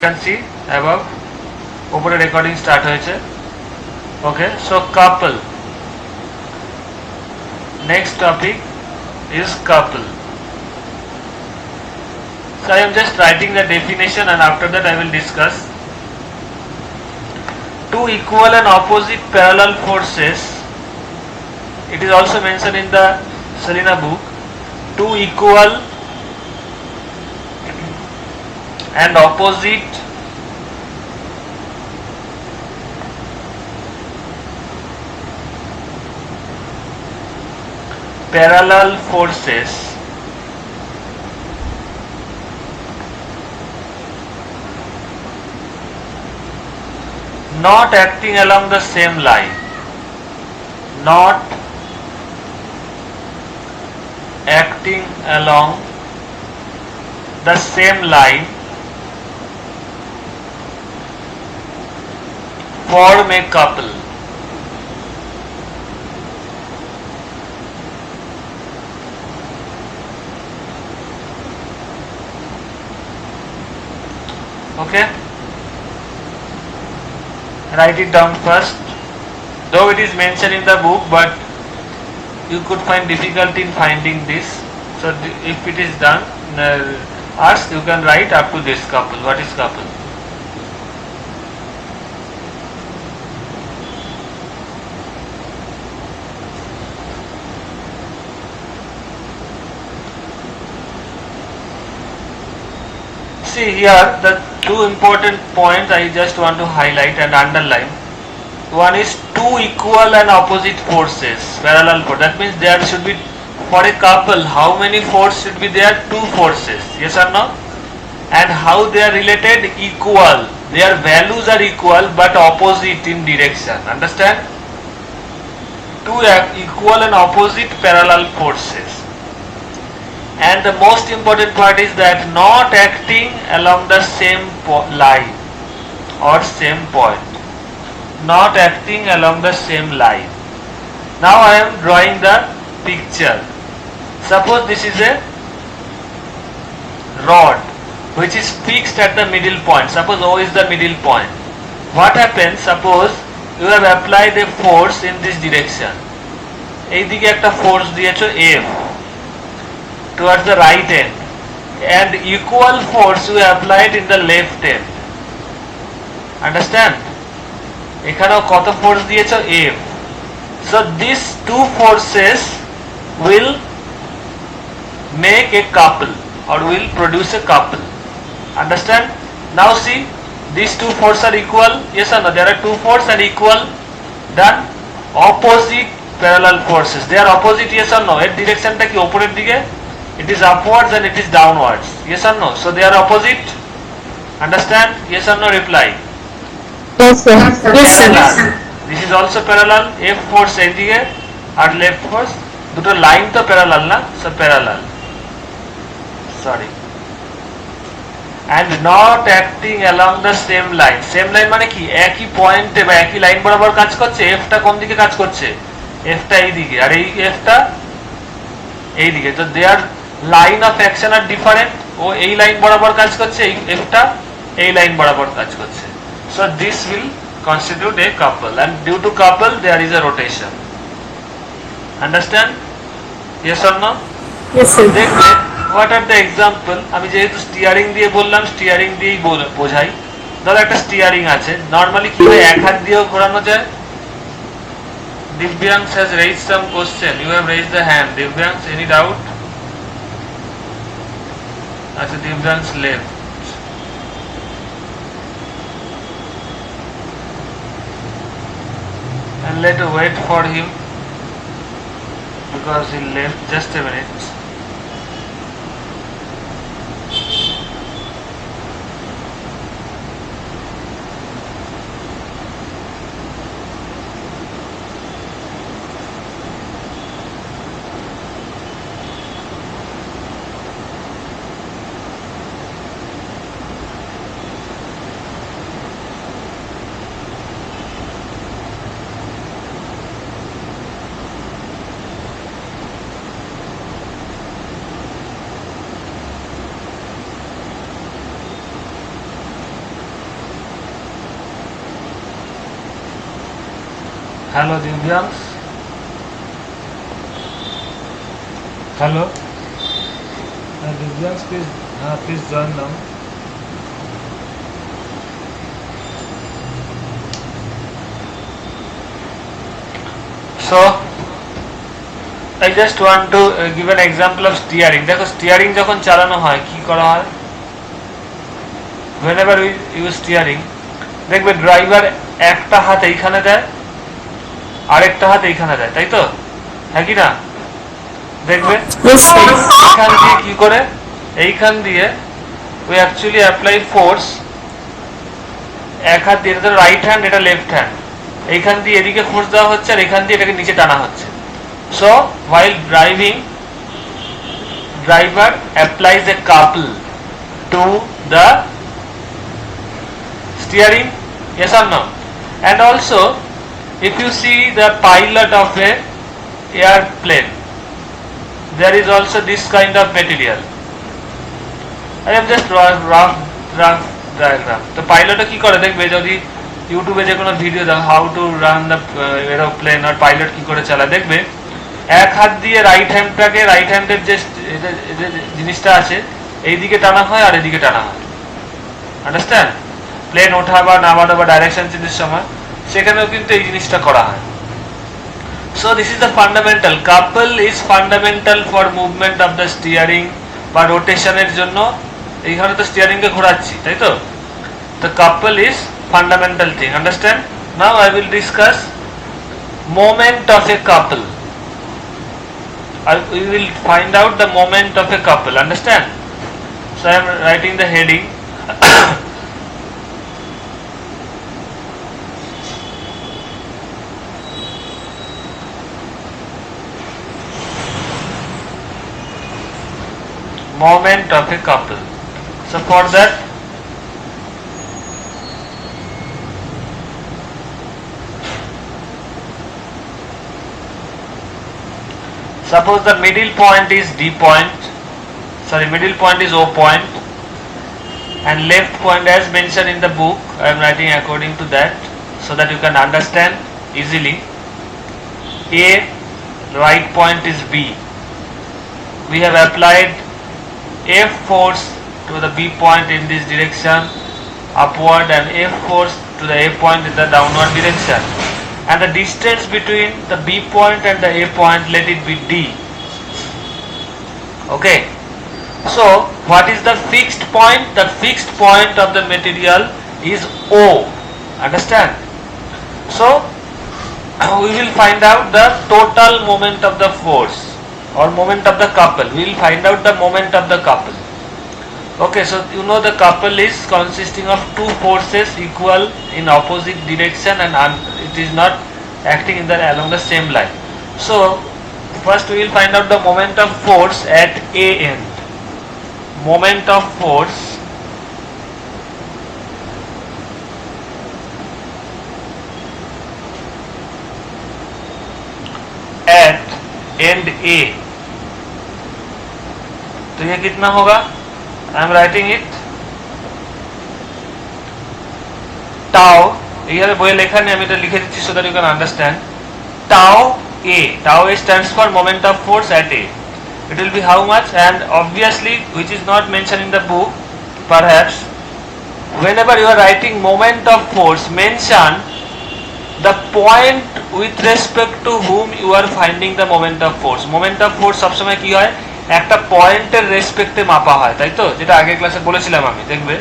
can see above উপরে recording start হয়েছে okay so couple next topic is couple so I am just writing the definition and after that I will discuss two equal and opposite parallel forces it is also mentioned in the Selina book two equal and opposite parallel forces not acting along the same line not acting along the same line form a couple okay write it down first though it is mentioned in the book but you could find difficulty in finding this so if it is done ask you can write up to this couple what is couple see here the two important points I just want to highlight and underline one is two equal and opposite forces parallel force that means there should be for a couple how many forces should be there two forces yes or no and how they are related equal their values are equal but opposite in direction understand two equal and opposite parallel forces and the most important part is that not acting along the same line or same point not acting along the same line now I am drawing the picture suppose this is a rod which is fixed at the middle point suppose O is the middle point what happens suppose you have applied a force in this direction এই দিকে একটা force দিয়েছো F towards the right end and equal force you applied in the left end understand এখানেও কত force দিয়েছো F so these two forces will make a couple or will produce a couple understand now see these two forces are equal yes or no there are two forces and equal done opposite parallel forces they are opposite yes or no এর ডিরেকশনটা কি উপরের দিকে it is upwards and it is downwards yes or no so they are opposite understand yes or no reply yes sir yes sir this is also parallel F force এইদিকে আর left force দুটো line তো parallel না so parallel sorry and not acting along the same line মানে কি একই পয়েন্টে বা একই লাইন বরাবর কাজ করছে F টা কোন দিকে কাজ করছে F টা এই দিকে আর এই F টা এই দিকে তো they are line of action are different ও এই লাইন বরাবর কাজ করছে এই F টা এই লাইন বরাবর কাজ করছে so this will constitute a couple and due to couple there is a rotation understand yes or no yes sir দেখবে what are the example আমি যেহেতু স্টিয়ারিং দিয়ে বললাম স্টিয়ারিং দিয়েই বোঝাই ধরো একটা স্টিয়ারিং আছে নরমালি কি হয় এক হাত দিয়েও ঘোরানো যায় Divyansh has raised some question you have raised the hand Divyansh any doubt আচ্ছা Divyansh left and let us wait for him because he left just a minute Hello, Divyansh. Hello. Divyansh, please join now. So, I just want to give an example of steering. দেখো steering যখন চালানো হয় কি করা হয়? Whenever we use steering, দেখবে driver একটা হাত এইখানে দেয়, আরেকটা হাত এইখানে দেয়, তাই তো? হ্যাঁ কি না? দেখবে Yes, sir. এইখান দিয়ে কি করে? এইখান দিয়ে we actually apply force, এক হাত দিয়ে, এটা রাইট হ্যান্ড, এটা লেফট হ্যান্ড, এইখান দিয়ে এদিকে ফোর্স দেওয়া হচ্ছে আর এখান দিয়ে এটাকে নিচে টানা হচ্ছে। So while driving, driver applies a couple to the steering, yes or no? And also if you see the pilot of a airplane, there is also this kind of material. I am just rough diagram. তো পাইলটও কি করে দেখবে, যদি ইউটিউবে যে কোনো video দাও how to run the aeroplane আর পাইলট কি করে চালায়, দেখবে এক হাত দিয়ে রাইট হ্যান্ডের যে জিনিসটা আছে এইদিকে টানা হয় আর এদিকে টানা হয়। আন্ডারস্ট্যান্ড? প্লেন ওঠা বা নামানো বা ডাইরেকশন চেঞ্জের সময় সেখানেও কিন্তু এই জিনিসটা করা হয়। So this is the fundamental. Couple is fundamental for movement of the steering বা রোটেশনের জন্য। এইখানে তো স্টিয়ারিং কে ঘোরাচ্ছি, তাই তো? The couple is fundamental thing. Understand? Now I will discuss moment of a couple. We will find out the moment of a couple. Understand? So I am writing the heading. Moment of a couple. So for that, suppose the middle point is D point, middle point is O point, and left point as mentioned in the book, I am writing according to that so that you can understand easily. A, right point is B. We have applied F force to the B point in this direction upward and F force to the A point in the downward direction, and the distance between the B point and the A point, let it be D. Okay, so what is the fixed point? The fixed point of the material is O. Understand? So we will find out the total moment of the force or moment of the couple. We will find out the moment of the couple. Okay, so you know the couple is consisting of two forces equal in opposite direction and it is not acting along the same line. So first we will find out the moment of force at A end. Moment of force at end A. तो ये कितना होगा? I am writing it. Tau, here বইয়ে লেখা নেই, আমি এটা লিখে দিচ্ছি so that you can understand. Tau A. Tau A stands for moment of force at A. It will be how much? And obviously, which is not mentioned in the book, perhaps, whenever you are writing moment of force, mention the point with respect to whom you are finding the moment of force. Moment of force সবসময় কি হয়? একটা পয়েন্টের রেসপেক্টে মাপা হয়, তাই তো? যেটা আগের ক্লাসে বলেছিলাম আমি, দেখবে,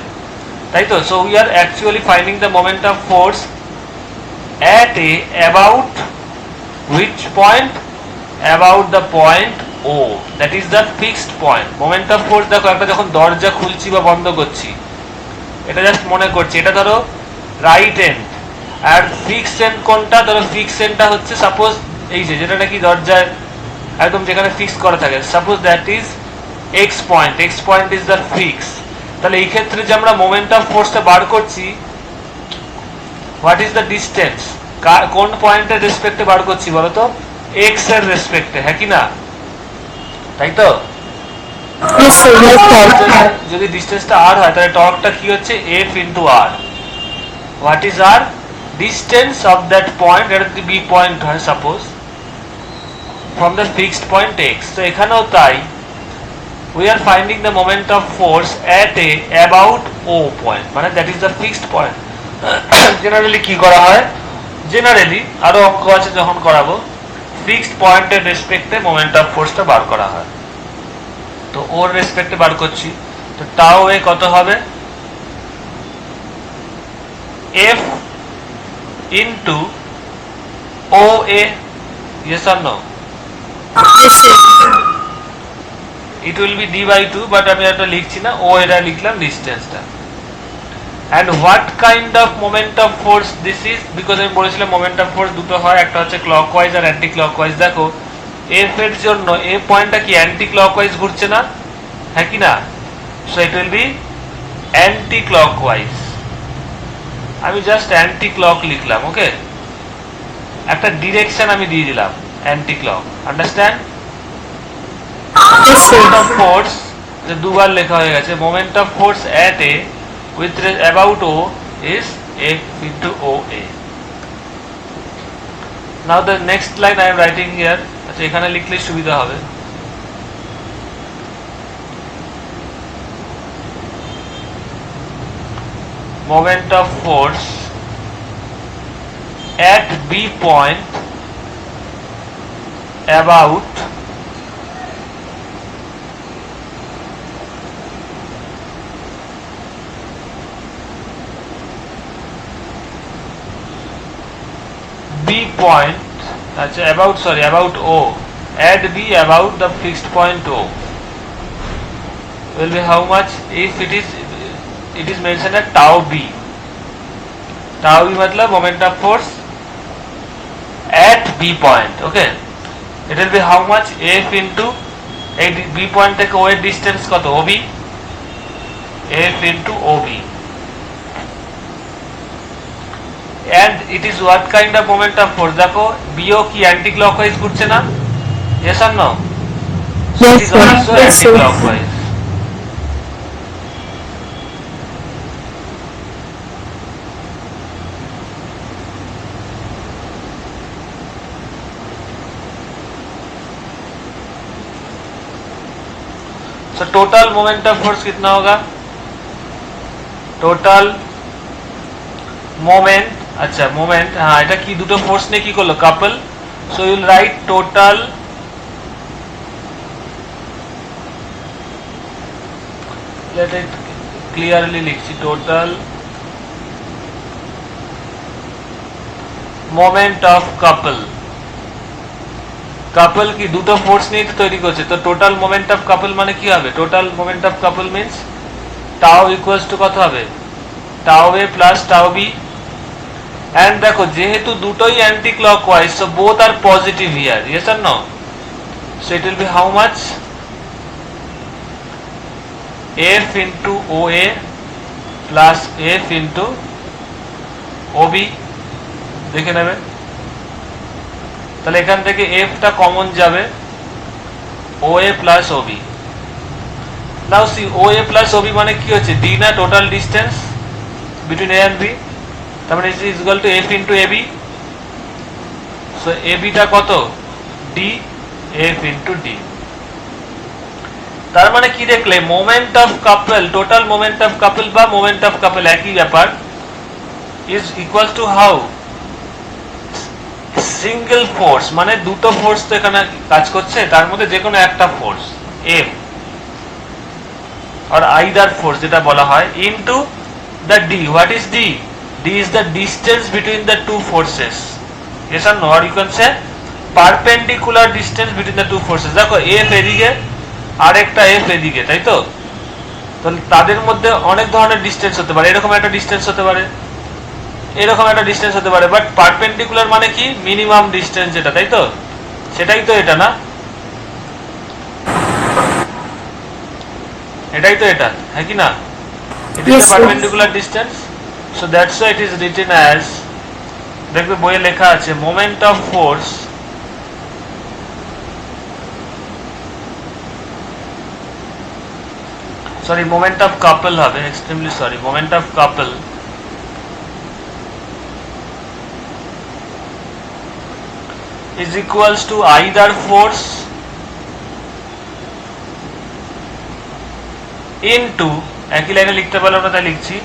তাই তো? So we are actually finding the moment of force at a about which point? About the point O. That is the fixed point. Moment of force দেখো, একটা যখন দরজা খুলছি বা বন্ধ করছি, এটা জাস্ট মনে করছি, এটা ধরো রাইট এন্ড, আর ফিক্স এন্ড কোনটা? ধরো ফিক্স এন্ডটা হচ্ছে সাপোজ এই যে যেটা নাকি দরজায় একদম যেখানে ফিক্স করা থাকে, suppose that is x point, x point is the fix. তাহলে এই ক্ষেত্রে যে আমরা মোমেন্ট অফ ফোর্সটা বার করছি, হোয়াট ইজ দ্য ডিস্টেন্স? কোন পয়েন্টের রেসপেক্টে বার করছি বলো তো? এক্স এর রেসপেক্টে, হ্যাঁ কি না? তাই তো? যদি ডিস্টেন্সটা আর হয় তাহলে টর্কটা কি হচ্ছে? F into R. What is R? distance of that point, এটা যদি b point হয় suppose, from the fixed point x. So এখানেও তাই, we are finding the moment of force at a about o point, মানে that is the fixed point. Generally কি করা হয়, generally আরো অঙ্ক আছে যখন করাবো, ফিক্সড পয়েন্টের রেসপেক্টে মোমেন্ট অফ ফোর্সটা বার করা হয়। তো ওর রেসপেক্টে বার করছি, তো টাও এ কত হবে, f into OA, yes or no? Yes, sir. It will be d by 2, but আমি এটা লিখছি না, ও এটা লিখলাম ডিস্টেন্সটা। and what kind of moment of force this is, because আমি বলেছিলাম moment of force দুটো হয়, একটা হচ্ছে clockwise আর anti clockwise। দেখো f এর জন্য a পয়েন্টটা কি anti clockwise ঘুরছে না, হ্যাঁ কি না? so it will be anti clockwise, আমি জাস্ট অ্যান্টি ক্লক লিখলাম, ওকে, একটা ডিরেকশন আমি দিয়ে দিলাম anti clock, understand? Yes, moment sir. Of force যে দুবার লেখা হয়ে গেছে, moment of force at A with about O is f into OA. Now the next line I am writing here, আচ্ছা এখানে লিখলে সুবিধা হবে। moment of force at B point about B point, about O, at B about the fixed point O will be how much, if it is mentioned at tau b. Tau b मतलब moment of force at b point, okay, it will be how much, f into এই b point থেকে o এর distance কত, ob, f into ob, and it is what kind of moment of force, দেখো b ও কি anti clockwise ঘুরছে না, yes or no? So Yes, it is sir. also Yes, anti sir. clockwise. तो total moment of force कितना होगा, total moment, अच्छा moment, हाँ এটা কি দুটো ফোর্স নে কি করলো, couple, so you will write total, let it clearly লিখছি, total moment of couple, couple কি দুটো ফোর্স নিয়ে তৈরি করছে, তো টোটাল মোমেন্ট অফ কাপল মানে কি হবে, total moment of couple means tau equals to কত হবে, tau A plus tau B, and দেখো যেহেতু দুটোই anti clockwise, so both are positive here, yes or no? So it will be how much, f into OA plus f into OB, দেখে নেবে, তাহলে এখান থেকে f টা কমন যাবে, OA plus OB, নাও সি OA plus OB মানে কি হচ্ছে, d না total distance between A and B, তার মানে is equal two f into AB, so AB টা কত, d, f into d, তার মানে কি দেখলে, moment of couple, total moment of couple বা মোমেন্ট অফ কাপল একই ব্যাপার, is equal to how, single force, মানে দুটো ফোর্স তো এখানে কাজ করছে, তার মধ্যে যে কোনো একটা force F or either force যেটা বলা হয়, into the D. What is D? D is the distance between the two forces, yes or no? Or you can say perpendicular distance between the two forces. দেখো F এদিকে আর একটা F এদিকে, তাই তো, তাহলে তাদের মধ্যে অনেক ধরনের ডিসটেন্স হতে পারে, এরকম একটা ডিসটেন্স হতে পারে, এরকম একটা ডিসটেন্স হতে পারে, বাট পারপেন্ডিকুলার মানে কি, মিনিমাম ডিসটেন্স যেটা, তাই তো, সেটাই তো এটা না, এটাই তো এটা, হ্যাঁ কি না, it is Yes, the sir. perpendicular distance, so that's why it is written as, দেখবে বইয়ে লেখা আছে moment of force sorry moment of couple হবে, extremely sorry, moment of couple is equals to either force into একই লাইনে লিখতে পারলাম না তাই লিখছি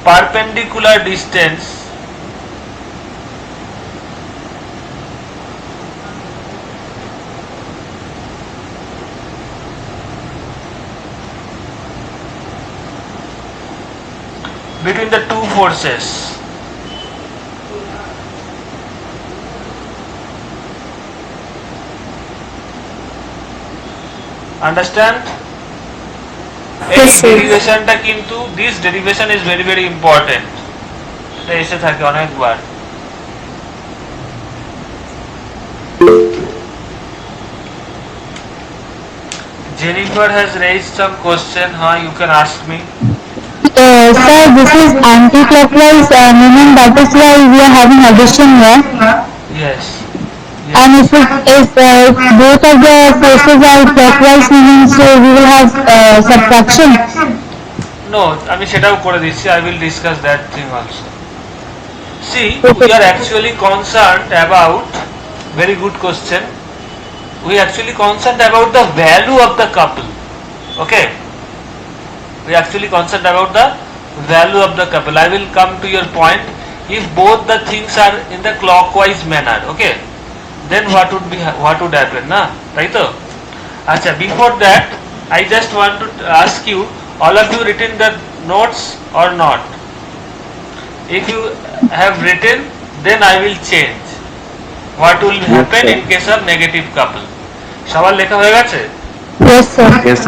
perpendicular distance between the two forces. Understand? এই ডেরিভেশনটা কিন্তু this derivation is very very important. এটা এসে থাকে অনেকবার। Jennifer has raised some question. You can ask me. Sir, this is anti-clockwise movement. That is why we are having addition here. Yes. And if both of the forces are clockwise moving, so we will have subtraction. No, আমি সেটাও করে দিচ্ছি. I will discuss that thing also. See, we are actually concerned about very good question. We are actually concerned about the value of the couple. Okay. We are actually concerned about the value of the couple. I will come to your point. If both the things are in the clockwise manner, okay, then what would happen, na? Right? Acha, before that, I just want to ask you, all of you written the notes or not? If you have written, then I will change. What will happen in case of negative couple? সবার লেখা হয়ে গেছে? Yes, sir. Yes.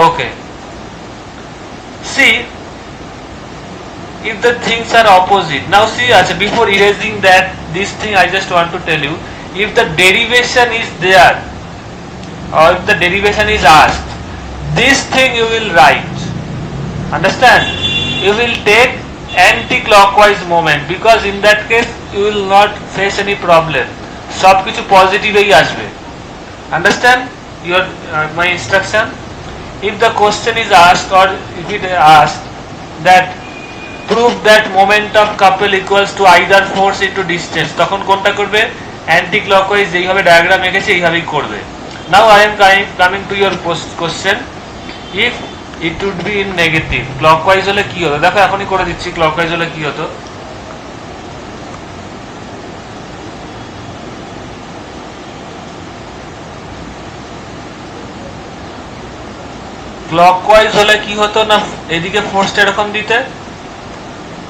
Okay. See, if the things are opposite. Now see, before erasing that, this thing I just want to tell you, if the derivation is there, or if the derivation is asked, this thing you will write. Understand? You will take anti-clockwise moment, because in that case you will not face any problem. সব কিছু পজিটিভই আসবে। Understand your my instruction? If the question is asked, or if it asked that prove that moment of couple equals to either force into distance, তখন কোনটা করবে? Anti clockwise যেইভাবে diagram এঁকেছে এইভাবেই করবে। Now I am coming to your question. If it would be in negative, clockwise হলে কি হতো? দেখো এখনই করে দিচ্ছি, clockwise হলে কি হতো? ক্লকওয়াইজ হলে কি হতো না, এদিকে ফোর্সটা এরকম দিতে,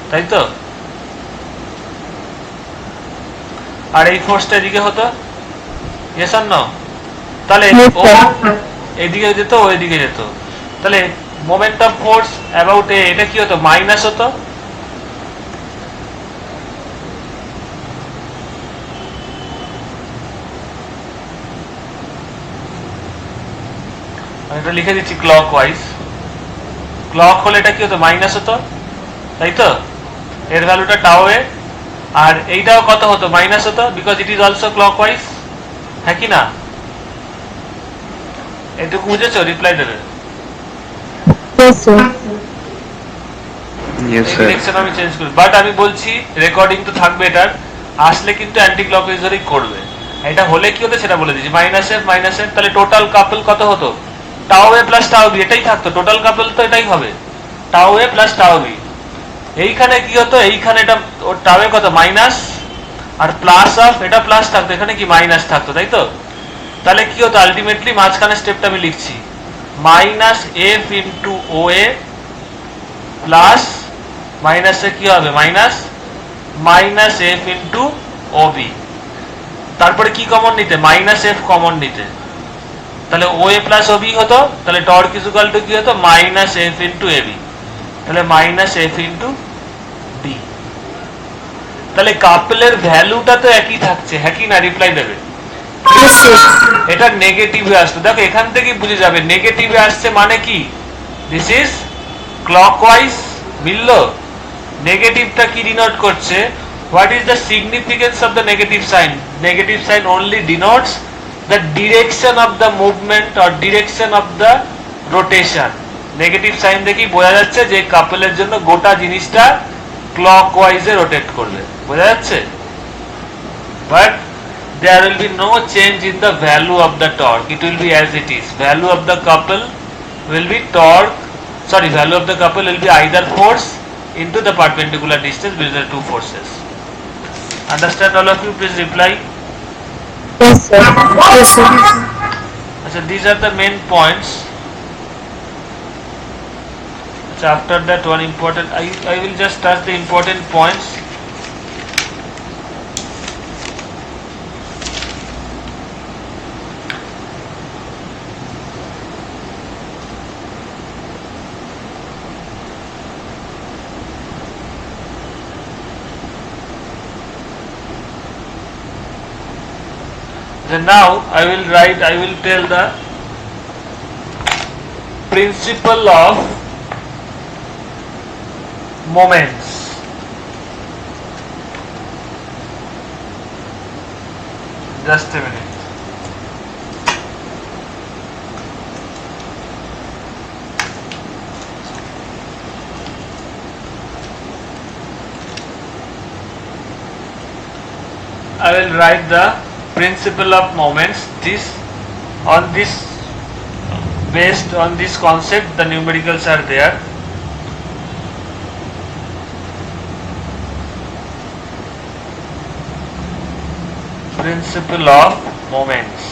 তাই তো, আর এই ফোর্সটা এদিকে হতো, ইয়েস অর নো? তাহলে ও এদিকে যেত, ও এদিকে যেত, তাহলে moment of force about a, এটা কি হতো? মাইনাস হতো। এটা লিখে দিচ্ছি ক্লকওয়াইজ। ক্লক হলে এটা কি হতো? মাইনাস হতো, তাই তো, এর ভ্যালুটা টাও এ, আর এইটাও কত হতো? মাইনাস হতো, because it is also clockwise, হ্যাঁ কি না? এটুকু বুঝেছো? রিপ্লাই দেবে। Yes, sir. Yes, sir. Direction আমি চেঞ্জ করি, বাট আমি বলছি রেকর্ডিং তো থাকবে এটার, আসলে কিন্তু অ্যান্টি ক্লকওয়াইজ ধরেই করবে। এটা হলে কি হতো সেটা বলে দিচ্ছি, মাইনাস এফ, তাহলে টোটাল কাপল কত হতো? টাও এ প্লাস টাও বি, এটাই থাকতো, টোটাল কাপল তো এটাই হবে, tau A plus tau B. এইখানে কি হতো? এইখানে এটা টাও এ কত? মাইনাস, আর প্লাস অফ, এটা প্লাস থাকতো, এখানে কি মাইনাস থাকতো, তাই তো। তাহলে কি হতো? আলটিমেটলি মাঝখানে স্টেপটা আমি লিখছি, মাইনাস এফ ইন্টু ও এ প্লাস মাইনাসে কি হবে? মাইনাস এফ ইন্টু ও বি। তারপরে কি কমন নিতে? মাইনাস এফ কমন নিতে, তাহলে ও এ প্লাস ও বি হতো, তাহলে টর্ক ইজ ইকুয়াল টু কি হতো? Minus f into A B, তাহলে মাইনাস এফ ইন্টু বি। তাহলে কাপলের ভ্যালুটা তো একই থাকছে, হ্যাঁ কি না? রিপ্লাই দেবে। Yes, sir. এটা নেগেটিভে আসতো, দেখো এখান থেকে বুঝে যাবে নেগেটিভে আসছে মানে কি, দিস ইজ ক্লকওয়াইজ। মিললো? নেগেটিভটা কি ডিনোট করছে? What is the significance of the negative sign? Negative sign only denotes the direction of the movement or direction of the rotation. Negative sign দেখি বোঝা যাচ্ছে যে কাপলের জন্য গোটা জিনিসটা ক্লকওয়াইজে রোটেট করবে, বোঝা যাচ্ছে? but there will be no change in the value of the torque. It will be as it is. Value of the couple will be value of the couple will be either force into the perpendicular distance between the two forces. Understand all of you? Please reply. Yes, sir. Yes, sir. So these are the main points. So after that, one important, I will just touch the important points. Then now I will tell the principle of moments. Just a minute. I will write the principle of moments. Based on this concept, the numericals are there. Principle of moments.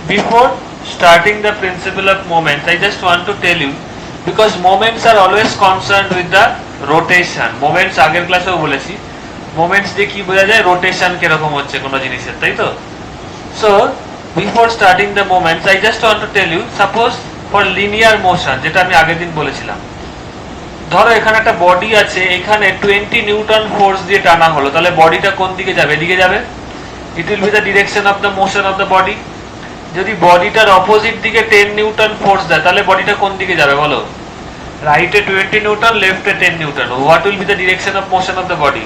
Before starting the principle of moments, I just want to tell you, because moments are always concerned with the rotation. Moments আগের ক্লাসেও বলেছি, moments দিয়ে কি বোঝা যায়, rotation কিরকম হচ্ছে কোনো জিনিসের, তাই তো? So before starting the moments, I just want to tell you, suppose for linear motion, যেটা আমি আগের দিন বলেছিলাম, ধরো এখানে একটা বডি আছে, এখানে 20 নিউটন ফোর্স দিয়ে টানা হলো, তাহলে বডিটা কোন দিকে যাবে? এদিকে যাবে। It will be the direction of the motion of the body. যদি বডিটার অপোজিট দিকে 10 নিউটন ফোর্স দেয়, তাহলে বডিটা কোন দিকে যাবে বলো? রাইটে 20 নিউটন, লেফটে 10 Newton. What will be the direction of motion of the body?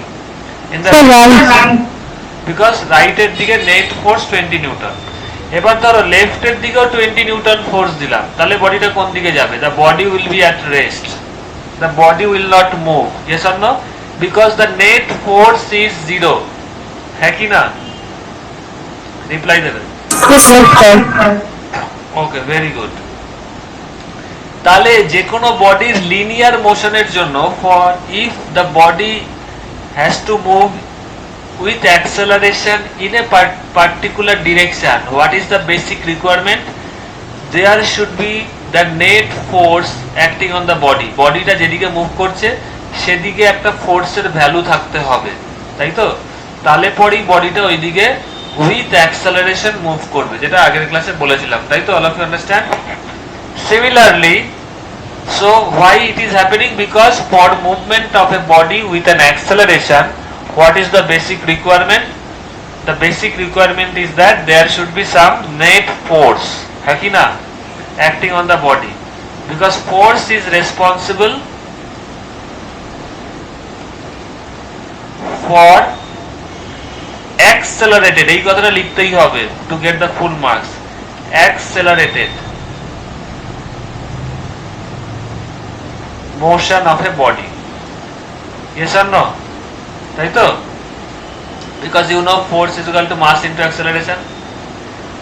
In the right. Because রাইটের দিকে নেট ফোর্স 20 নিউটন. এবার ধরো লেফটের দিকেও 20 নিউটন ফোর্স দিলাম, তাহলে বডিটা কোন দিকে যাবে? The body will be at rest. The body will not move. Yes or no? Because the net force is 0. হ্যাঁ কি না? রিপ্লাই দেবে। Yes, sir. ওকে, ভেরি গুড। তাহলে যে কোনো বডির লিনিয়ার মোশনের জন্য, for if the body has to move with acceleration in a particular direction, what is the basic requirement? There should be the net force acting on the body. বডিটা যেদিকে move করছে সেদিকে একটা ফোর্সের ভ্যালু থাকতে হবে, তাই তো? তাহলে পরেই বডিটা ওইদিকে with acceleration মুভ করবে, যেটা আগের ক্লাসে বলেছিলাম, তাই তো? All of you understand? Similarly, so why it is happening? Because for movement of a body with an acceleration, what is the basic requirement? The basic requirement is that there should be some net force, hai ki na, acting on the body, because force is responsible for accelerated, এই কথাটা লিখতেই হবে to get the full marks, accelerated motion of a body. Yes or no? তাই তো? Because you know force is equal to mass into acceleration.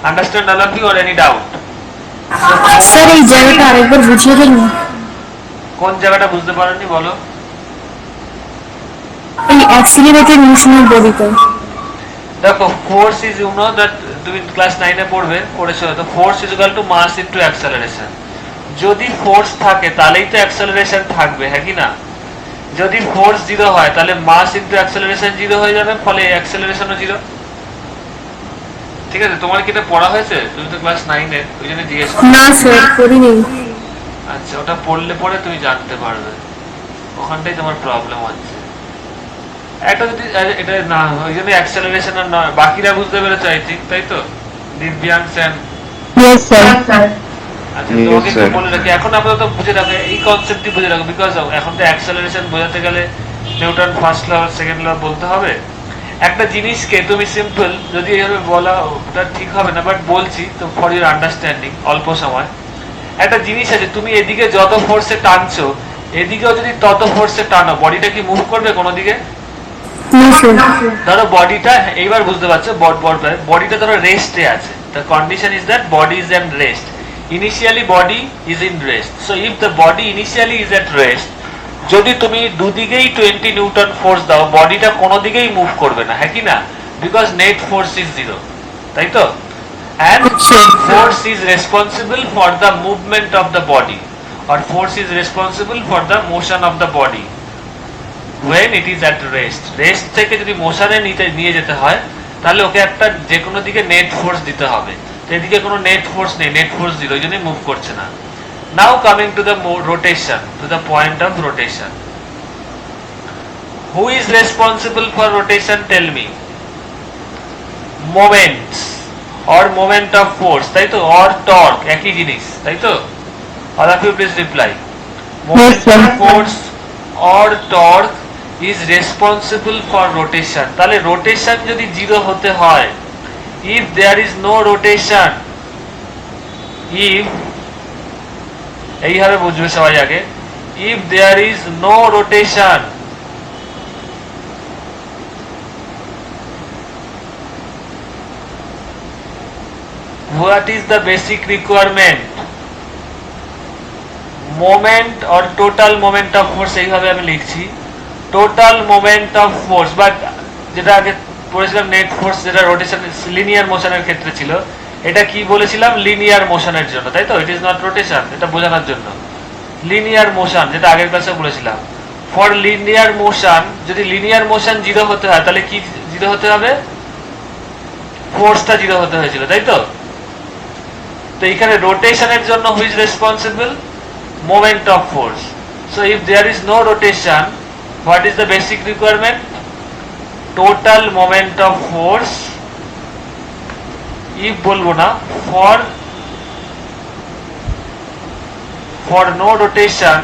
Understand all of you, or any doubt? Sir এই জায়গাটা আরেকবার বুঝিয়ে দিন। কোন জায়গাটা বুঝতে পারেননি বলো? এই অ্যাক্সিলারেটেড মোশনের বডিতে। দেখো, force is, you know that, তুমি ক্লাস 9 এ পড়েছো তো, force is equal to mass into acceleration. যদি ফোর্স থাকে তাহলেই তো অ্যাক্সেলারেশন থাকবে, হ্যাঁ কি না? যদি ফোর্স 0 হয় তাহলে মাস ইনটু অ্যাক্সেলারেশন 0 হয়ে যাবে, ফলে অ্যাক্সেলারেশনও 0। ঠিক আছে? তোমার কি এটা পড়া হয়েছে? তুমি তো ক্লাস 9 এ, ওই জন্য জিজ্ঞেস করছি। না স্যার, পড়িনি। আচ্ছা, ওটা পড়লে পরে তুমি জানতে পারবে, ওখানটাই তোমার প্রবলেম হচ্ছে। একটা যদি এটা না, ওই জন্য অ্যাক্সেলারেশন আর নয়, বাকিরা বুঝতে পেরেছো আই থিঙ্ক, তাই তো? Divyansh and Yes, sir. আচ্ছা, তোমাকে একটু বলে রাখি, এখন আপাতত বুঝে রাখো, এই কনসেপ্টটি বুঝে রাখো, বিকজ এখন তো অ্যাক্সেলারেশন বোঝাতে গেলে Newton first law second law বলতে হবে। একটা জিনিসকে তুমি সিম্পল যদি এইভাবে বলা, ওটা ঠিক হবে না, বাট বলছি তো ফর ইউর আন্ডারস্ট্যান্ডিং, অল্প সময়। একটা জিনিস আছে, তুমি এদিকে যত ফোর্সে টানছো এদিকেও যদি তত ফোর্সে টানো, বডিটা কি মুভ করবে কোনো দিকে? No, sir. ধরো বডিটা, এইবার বুঝতে পারছো, বডিটা ধরো রেস্টে আছে, the condition is that body is in rest. Initially body is in rest, so if the body initially is at rest, যদি তুমি দুদিকেই 20 নিউটন ফোর্স দাও, বডিটা কোনো দিকেই মুভ করবে না, হ্যাঁ কি না? Because net force is zero, তাই তো? and force is responsible for the movement of the body, or force is responsible for the motion of the body when it is at rest. Rest থেকে যদি মোশনে নিয়ে যেতে হয় তাহলে ওকে একটা যে কোনো দিকে নেট ফোর্স দিতে হবে, তো এদিকে কোনো নেট ফোর্স নেই, নেট ফোর্স জিরো, এই জন্য মুভ করছে না। Now coming to the rotation, to the point of rotation. Who is responsible for rotation? Tell me. Moments or moment of force, তাই তো, or torque, একই জিনিস, তাই তো? all of you please reply. Moment of force or torque is responsible for rotation. তাহলে rotation যদি zero হতে হয়, if there is no rotation, if, এইভাবে বুঝবে সবাই আগে, if there is no rotation, what is the basic requirement? Moment or total moment of force, এইভাবে আমি লিখছি total moment of force, but যেটা আগে পড়েছিলাম নেট ফোর্স, যেটা রোটেশন লিনিয়ার মোশনের ক্ষেত্রে ছিল, এটা কি বলেছিলাম? লিনিয়ার মোশনের জন্য, তাই তো? ইট ইজ নট রোটেশন, এটা বোঝানোর জন্য। লিনিয়ার মোশন যেটা আগের ক্লাসে বলেছিলাম, ফর লিনিয়ার মোশন, যদি লিনিয়ার মোশন জিরো হতে হয় তাহলে কি জিরো হতে হবে? ফোর্সটা জিরো হতে হয়েছিল, তাই তো? তো এখানে রোটেশনের জন্য who is responsible? Moment of force. So if there is no rotation, what is the basic requirement? Total moment of force. If বলবো না, for no rotation,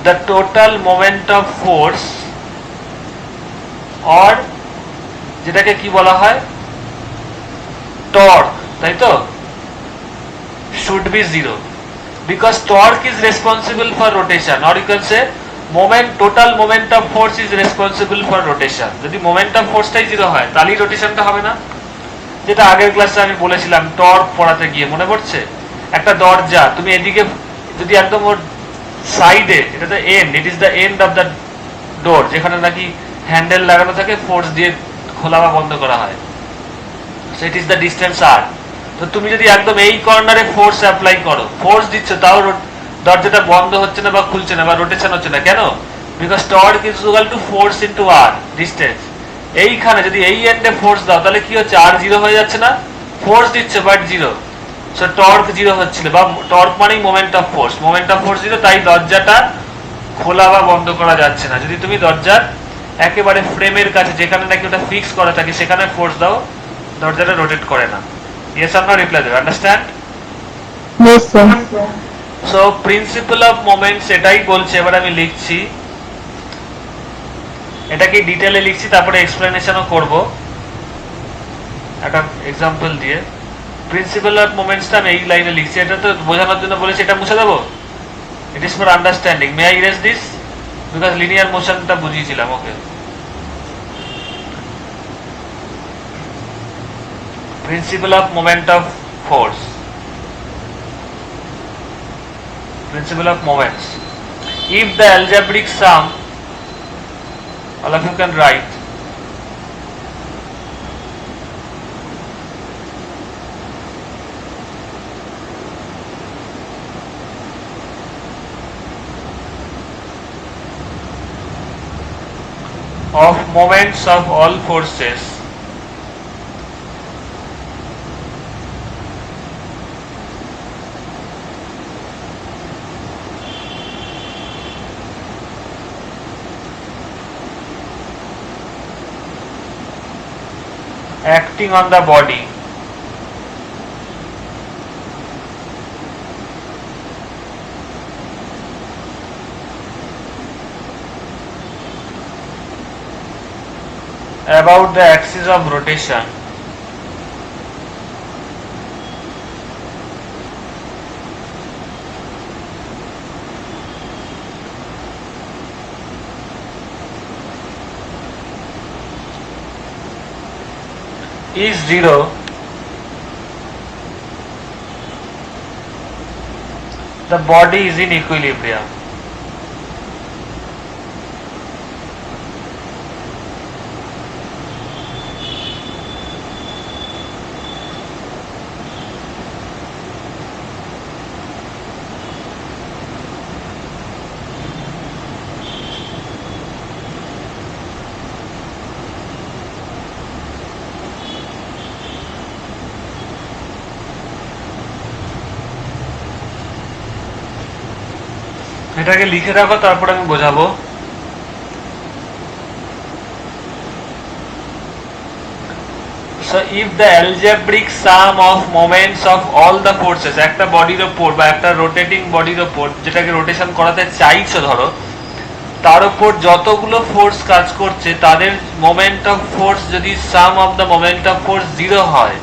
the total moment of force, or যেটাকে কি বলা হয়? torque, তাই তো? should be zero, because torque is responsible for rotation, or you can say total moment of force is responsible for rotation. যদি moment of force টাই zero হয় তাহলেই রোটেশনটা হবে না, যেটা আগের ক্লাসে আমি বলেছিলাম টর্ক পড়াতে গিয়ে, মনে পড়ছে? একটা দরজা, তুমি এদিকে যদি একদম ওর সাইডে, এটা তো end, it is the end of the door, যেখানে নাকি হ্যান্ডেল লাগানো থাকে, ফোর্স দিয়ে খোলা বা বন্ধ করা হয়, so it is the distance r. তো তুমি যদি একদম এই কর্নারে ফোর্স অ্যাপ্লাই করো, ফোর্স দিচ্ছ, তাও দরজাটা বন্ধ হচ্ছে না বা খুলছে না বা রোটেশন হচ্ছে না, কেন? Because torque is equal to force into r, distance. এইখানে যদি এই এন্ডে ফোর্স দাও তাহলে কি হচ্ছে? r জিরো হয়ে যাচ্ছে না? ফোর্স দিচ্ছ but zero, so torque zero হচ্ছিল, বা টর্ক মানেই moment of force, moment of force zero, তাই দরজাটা খোলা বা বন্ধ করা যাচ্ছে না। যদি তুমি দরজার একেবারে ফ্রেমের কাছে, যেখানে নাকি ওটা ফিক্স করা থাকে, সেখানে ফোর্স দাও, দরজাটা রোটেট করে না। yes or no রিপ্লাই দেবে, understand? Yes, sir. So principal of moments এটাই বলছে। এবার আমি লিখছি, এটাকে ডিটেইলে লিখছি, তারপরে এক্সপ্লেনেশনও করব একটা এক্সাম্পল দিয়ে। প্রিন্সিপাল অফ মোমেন্টসটা আমি এই লাইনে লিখছি, এটা তো বোঝানোর জন্য বলেছি, এটা মুছে দেবো। It is for understanding. May I erase this? Because linear মোশনটা বুঝিয়েছিলাম। Okay, principle of moment of force, principle of moments. If the algebraic sum, all of you can write, of moments of all forces acting on the body about the axis of rotation is 0, the body is in equilibrium. এটাকে লিখে রাখো, তারপর আমি বোঝাবো। So if the algebraic sum of moments of all the forces, একটা বডির উপর বা একটা রোটেটিং বডির উপর যেটাকে রোটেশন করাতে চাইছো ধরো, তার উপর যতগুলো ফোর্স কাজ করছে তাদের মোমেন্ট অফ ফোর্স যদি sum of the moment of force 0 হয়,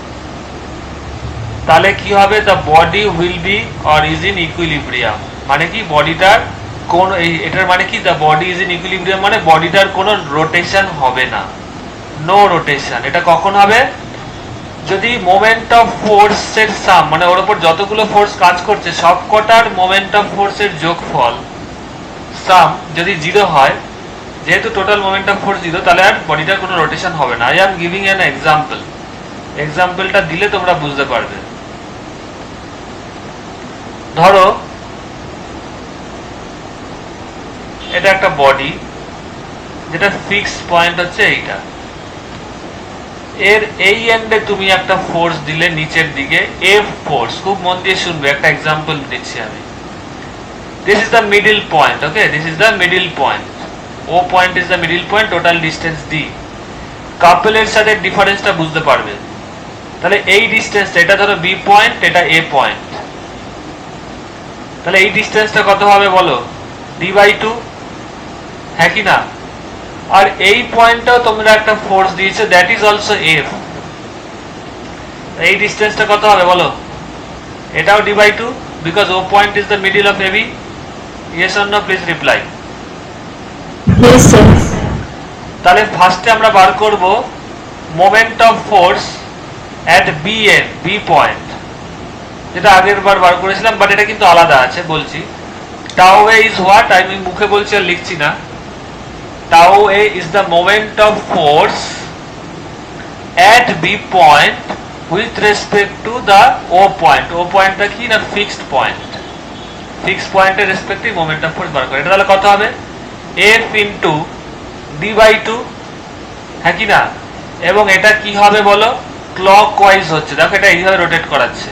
তাহলে কি হবে? The body will be or is in equilibrium. মানে কি বডিটার কোন, এটার মানে কি the body is in equilibrium মানে বডিটার কোনো রোটেশন হবে না, নো রোটেশন। এটা কখন হবে? যদি মোমেন্ট অফ ফোর্সের সাম মানে ওর উপর যতগুলো ফোর্স কাজ করছে সবকটার মোমেন্ট অফ ফোর্সের যোগফল সাম যদি 0 হয়, যেহেতু টোটাল মোমেন্ট অফ ফোর্স 0, তাহলে আর বডিটার কোনো রোটেশন হবে না। I am giving an example, এক্সাম্পলটা দিলে তোমরা বুঝতে পারবে। ধরো এটা একটা বডি যেটা ফিক্সড পয়েন্ট হচ্ছে এইটা, এর এই এন্ডে তুমি একটা ফোর্স দিলে নিচের দিকে, এফ ফোর্স। খুব মন দিয়ে শুনবে, একটা এক্সাম্পল দিচ্ছি আমি। This is the middle point, okay, this is the middle point, O point is the middle point, total distance d. কাপেলের সাথে ডিফারেন্সটা বুঝতে পারবে। তাহলে এই ডিস্টেন্সটা, এটা ধরো বি পয়েন্ট, এটা এ পয়েন্ট, তাহলে এই ডিস্টেন্সটা কত হবে বলো? d/2, হ্যাঁ কি না? আর এই পয়েন্টটাও তোমরা একটা ফোর্স দিয়েছো, দ্যাট ইজ অলসো এফ। এই ডিস্টেন্সটা কত হবে বলো? এটাও d/2, because O point is the middle of AB. Yes or no, please reply. Yes, sir. তাহলে ফার্স্টে আমরা বার করব moment of force at B N, B point, যেটা আগের বার করেছিলাম, বাট এটা কিন্তু আলাদা আছে বলছি। টাউ এ ইজ হোয়াট, আমি মুখে বলছি আর লিখছি না। Tau A is the moment of force at B point with respect to the O point. O পয়েন্টটা কি না? Fixed point. ফিক্সড পয়েন্টের রেসপেক্টিভ মোমেন্ট অফ ফোর্স বার করে। এটা তাহলে কত হবে? এফ ইন্টু d/2, হ্যাঁ কি না? এবং এটা কি হবে বলো? ক্লক ওয়াইজ হচ্ছে, দেখো এটা এইভাবে রোটেট করাচ্ছে,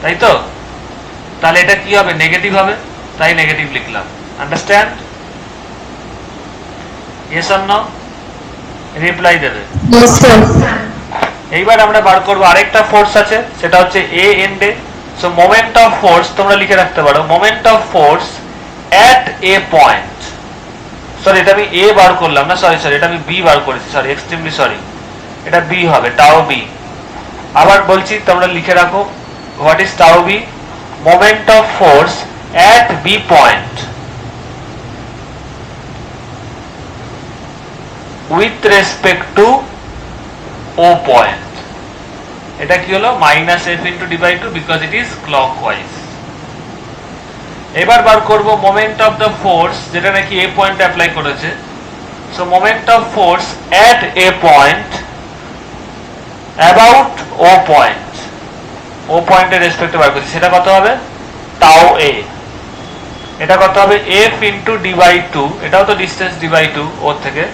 তাই তো? তাহলে এটা কি হবে? নেগেটিভ হবে, তাই নেগেটিভ লিখলাম। Understand? Yes or no? Reply দেবে। Yes, sir. এইবার আমরা বার করব আরেকটা ফোর্স আছে, সেটা হচ্ছে এ এন্ডে। সো মোমেন্ট অফ ফোর্স তোমরা লিখে রাখতে পারো, moment of force at A point. Sorry, এটা আমি এ বার করলাম না, সরি, এটা আমি বি বার করেছি, সরি, এক্সট্রিমলি সরি, এটা বি হবে, টাও বি। আবার বলছি, তোমরা লিখে রাখো, what is tau B? Moment of force at B point with respect to O point. এটা কি হলো? Minus f into d/2, because it is clockwise. এবার বার করব মোমেন্ট অফ দ্য ফোর্স, যেটা নাকি এ পয়েন্ট অ্যাপ্লাই করেছে। So moment of force at A point about O point, O পয়েন্টের রেসপেক্টে বার করছি, সেটা কত হবে? টাও এ। এটা কত হবে? এফ ইন্টু d/2, এটাও তো ডিস্টেন্স d/2 ওর থেকে,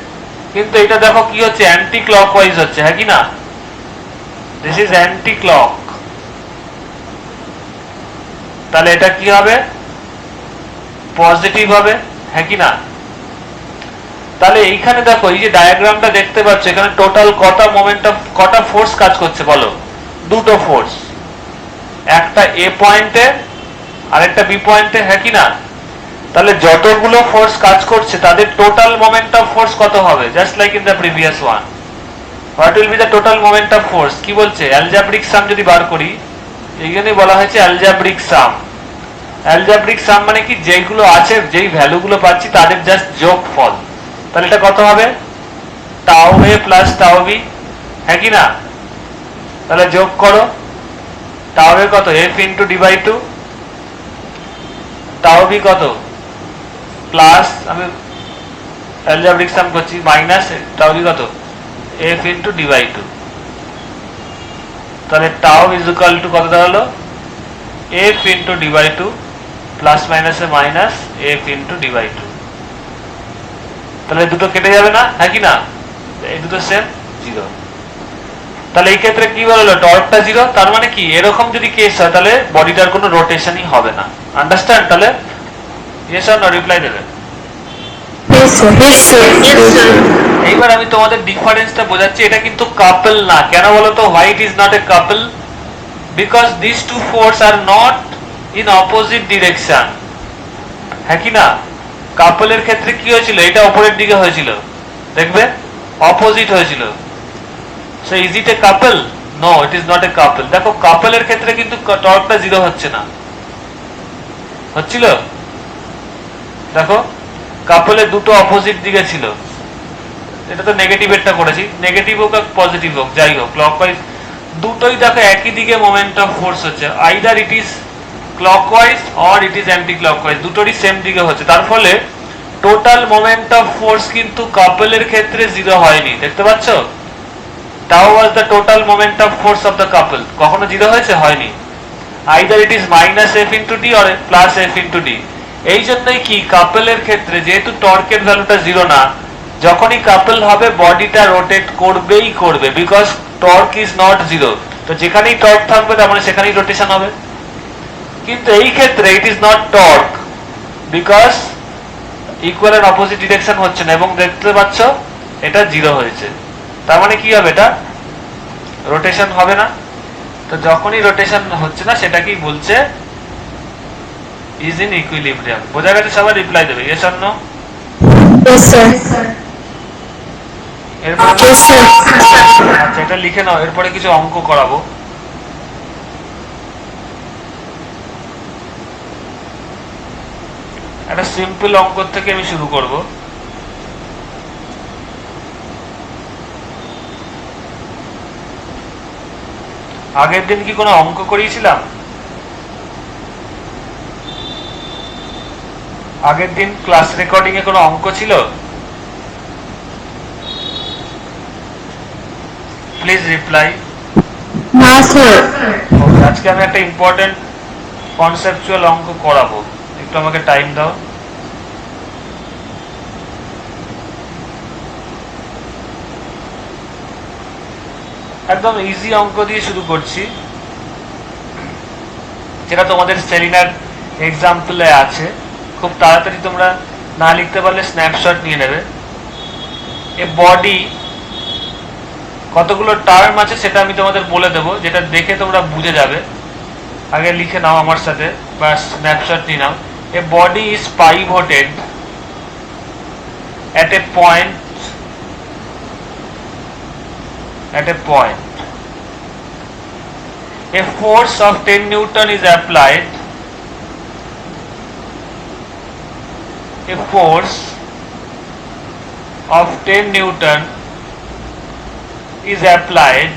কিন্তু এটা দেখো কি হচ্ছে? অ্যান্টি ক্লকওয়াইজ হচ্ছে, হ্যাঁ কি না? This is anti clock. তাহলে এটা কি হবে? পজিটিভ হবে, হ্যাঁ কি না? তাহলে এইখানে দেখো, এই যে ডায়াগ্রামটা দেখতে পাচ্ছ, এখানে টোটাল কটা মোমেন্ট অফ, কটা ফোর্স কাজ করছে বলো? দুটো ফোর্স, একটা এ পয়েন্টে আর একটা বি পয়েন্টে, হ্যাঁ কি না? তাহলে যতগুলো ফোর্স কাজ করছে তাদের টোটাল মোমেন্ট অফ ফোর্স কত হবে? Just like in the previous one, what will be the total moment of force? কি বলছে? অ্যালজেব্রিক সাম যদি বার করি, এই জন্যই বলা হয়েছে অ্যালজেব্রিক সাম। অ্যালজেব্রিক সাম মানে কি? যেগুলো আছে, যেই ভ্যালুগুলো পাচ্ছি তাদের জাস্ট যোগফল। তাহলে এটা কত হবে? Tau A plus tau B, হ্যাঁ কি না? তাহলে যোগ করো, টাও এ কত f into d by two, tau B কত প্লাস, আমি অ্যালজেব্রিক সাম করছি, মাইনাস টাও বি কত f into d by two. তাহলে টাও ইজ ইকুয়াল টু কত দাঁড়ালো f into d by two plus মাইনাসে minus f into d by two. তাহলে দুটো কেটে যাবে না, হ্যাঁ কি না, এই দুটো সেম জিরো। তাহলে এই ক্ষেত্রে কি বললো, টর্কটা জিরো, তার মানে কি এরকম যদি কেস হয় তাহলে বডিটার কোনো রোটেশনই হবে না। আন্ডারস্ট্যান্ড? তাহলে ইয়েস অর নো রিপ্লাই দেবে। এইবার আমি তোমাদের ডিফারেন্সটা বোঝাচ্ছি, এটা কিন্তু কাপল না। কেন বলো তো, why it is not a couple? Because this two force are not in opposite direction, হ্যাঁ কি না? কাপলের ক্ষেত্রে কি হয়েছিল, এটা উপরের দিকে হয়েছিল, দেখবে অপোজিট হয়েছিল। So is it a couple? No, it is not a couple. দেখো কাপলের ক্ষেত্রে কিন্তু টর্কটা জিরো হচ্ছে না, হচ্ছিল? দেখো কাপলে দুটো অপোজিট দিকে ছিল, এটা তো নেগেটিভেরটা করেছি, নেগেটিভ হোক আর পজিটিভ হোক যাই হোক, ক্লকওয়াইজ দুটোই দেখো একই দিকে মোমেন্ট অফ ফোর্স হচ্ছে, either it is clockwise or it is anti clockwise, দুটোরই সেম দিকে হচ্ছে। তার ফলে টোটাল মোমেন্ট অফ ফোর্স কিন্তু কাপলের ক্ষেত্রে জিরো হয়নি, দেখতে পাচ্ছ? টাও was the total moment of force of the কাপল, কখনো জিরো হয়েছে? হয়নি। Either it is minus f into D or plus F into D. এই জন্যই কি কাপলের ক্ষেত্রে যেহেতু টর্কের ভ্যালুটা জিরো না, যখনই কাপল হবে বডিটা রোটেট করবেই করবে, because torque is not zero. তো যেখানেই টর্ক থাকবে তার মানে সেখানেই রোটেশন হবে। কিন্তু এই ক্ষেত্রে it is not torque, because equal and opposite direction হচ্ছে না, এবং দেখতে পাচ্ছ এটা জিরো হয়েছে। তার মানে কি হবে, এটা রোটেশন হবে না। তো যখনই রোটেশন হচ্ছে না সেটাকেই বলছে ইজ ইন ইকুইলিব্রিয়াম। বোঝা গেছে? সবাই রিপ্লাই দেবে ইয়েস অর নো। এরপর আচ্ছা এটা লিখে নাও, এরপরে কিছু অঙ্ক করাবো। একটা সিম্পল অঙ্ক থেকে আমি শুরু করব। আগের দিন কি কোনো অঙ্ক করিয়েছিলাম? আগের দিন ক্লাস রেকর্ডিং এ কোনো অঙ্ক ছিল? Please reply. না স্যার। আজকে আমি একটা ইম্পর্টেন্ট কনসেপচুয়াল অঙ্ক করাবো, একটু আমাকে টাইম দাও। একদম ইজি অঙ্ক দিয়ে শুরু করছি, যেটা তোমাদের সেলিনার এক্সাম্পলে আছে। খুব তাড়াতাড়ি তোমরা না লিখতে পারলে স্ন্যাপশট নিয়ে নেবে। এ বডি কতগুলো টার্ম আছে সেটা আমি তোমাদের বলে দেবো, যেটা দেখে তোমরা বুঝে যাবে। আগে লিখে নাও আমার সাথে বা স্ন্যাপশট নিয়ে নাও। A body is pivoted at a point a force of 10 Newton is applied. A force of 10 Newton is applied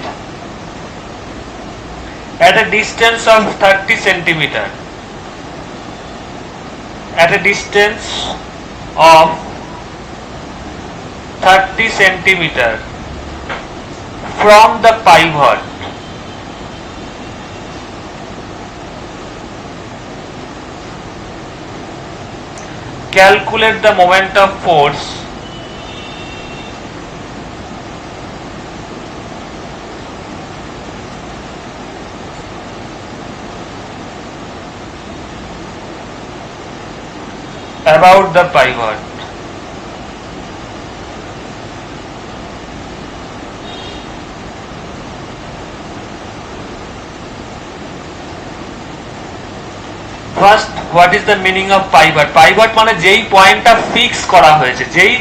at a distance of 30 centimeter. At a distance of 30 centimeter from the pivot. Calculate the moment of force about the pivot. First, what is the meaning of pivot? Pivot মানে যেই পয়েন্টটা fix করা হয়েছে, যেই